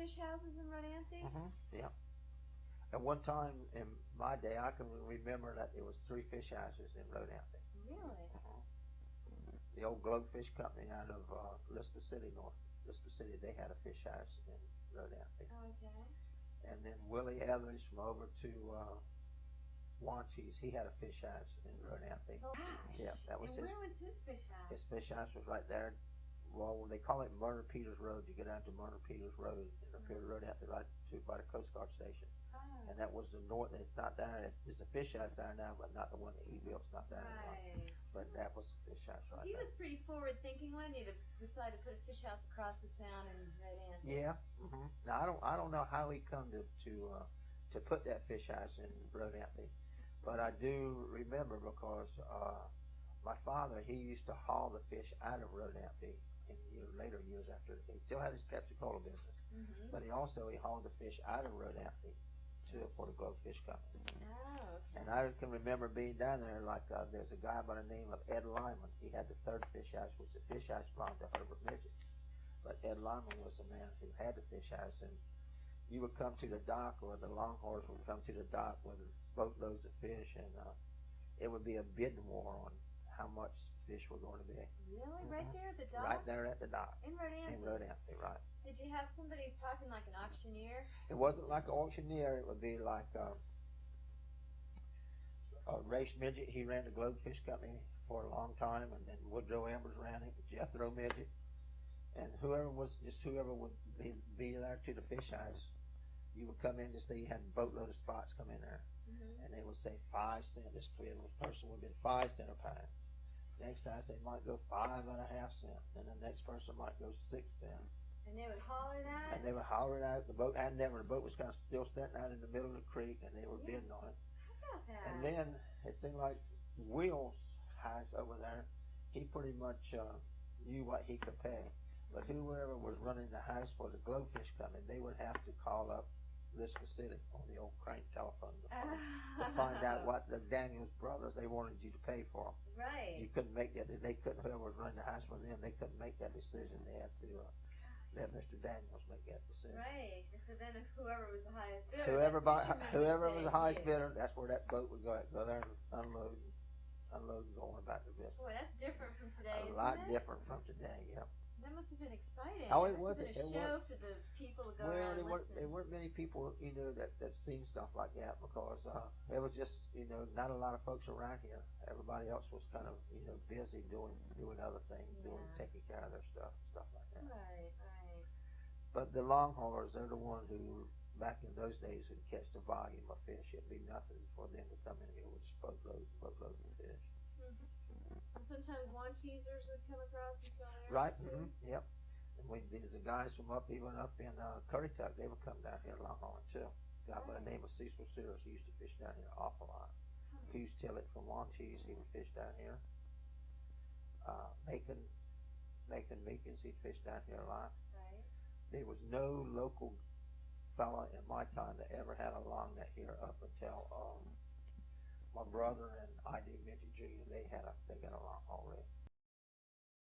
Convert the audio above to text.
fish houses in Rodanthe? Yeah. At one time in my day, I can remember that there was 3 fish houses in Rodanthe. Really? The old Globefish Company out of Lisbon City, North Lisbon City, they had a fish house in Rodanthe. Okay. And then Willie Etheridge from over to Wanchese, he had a fish house in Rodanthe. Oh, gosh. Yeah, that was and his. where was his fish house? His fish house was right there. Well, they call it Murner Peters Road. You get down to Murner Peters Road and up here to Rodanthe, right to by the Coast Guard station. Oh. And that was the north. It's not there. There's a fish house there now, but not the one that he built. It's not there anymore. But that was a fish house right He there. was pretty forward thinking, wasn't he, to decide to put a fish house across the sound in Rodanthe? Yeah. Now I don't know how he come to put that fish house in Rodanthe, but I do remember because my father, he used to haul the fish out of Rodanthe in later years after. He still had his Pepsi Cola business, but he hauled the fish out of Rodanthe for the Globefish Company. Oh, okay. And I can remember being down there, like there's a guy by the name of Ed Lyman. He had the 3rd fish house, which the fish house belonged to Herbert Midget. But Ed Lyman was the man who had the fish house, and you would come to the dock, or the Longhorns would come to the dock with boatloads of fish, and it would be a bidding war on how much fish were going to be. Really? Right there at the dock? Right there at the dock. In Rodanthe? In Rodanthe, right. Did you have somebody talking like an auctioneer? It wasn't like an auctioneer. It would be like Race Midget. He ran the Globefish Company for a long time, and then Woodrow Embers ran it, Jethro Midget, and whoever would be there to the fish house. You would come in to see, you had a boatload of spots come in there, and they would say 5 cents. This person would bid 5 cents a pound. Next time they might go 5.5 cents, and the next person might go 6 cents. And they would holler it out? And they would holler it out. The boat was kind of still sitting out in the middle of the creek, and they were bidding on it. How about that? And then it seemed like Will's house over there, he pretty much knew what he could pay. But whoever was running the house for the Globefish Company, they would have to call up Lisbon City on the old crank telephone to find out what the Daniels brothers, they wanted you to pay for them. Right. You couldn't make that. Whoever was running the house for them, they couldn't make that decision. They had to let Mr. Daniels make that decision. Right. So then if whoever was the highest bidder, Whoever was the highest bidder, that's where that boat would go there and unload and go on about the business. Boy, that's different from today. A lot different from today, yeah. That must have been exciting. Oh, it must was. have been a show for the people to go around and listen. There weren't many people, that seen stuff like that because it was just, not a lot of folks around here. Everybody else was kind of, busy doing other things, taking care of their stuff and stuff like that. Right. But the long haulers, they're the ones who, back in those days, would catch the volume of fish. It'd be nothing for them to come in here with boatloads of fish. And sometimes Wancheesers would come across and sell theirs Right. too. Yep. And these are guys from even up in Currituck. They would come down here long hauling too. A guy by the name of Cecil Sears, he used to fish down here an awful lot. Hughes Tillett from Wanchese, he would fish down here. Nathan Meekins, he'd fish down here a lot. Right. There was no local fella in my time that ever had a long net here up until my brother and I.D. Midget Jr. They got a long haul rig.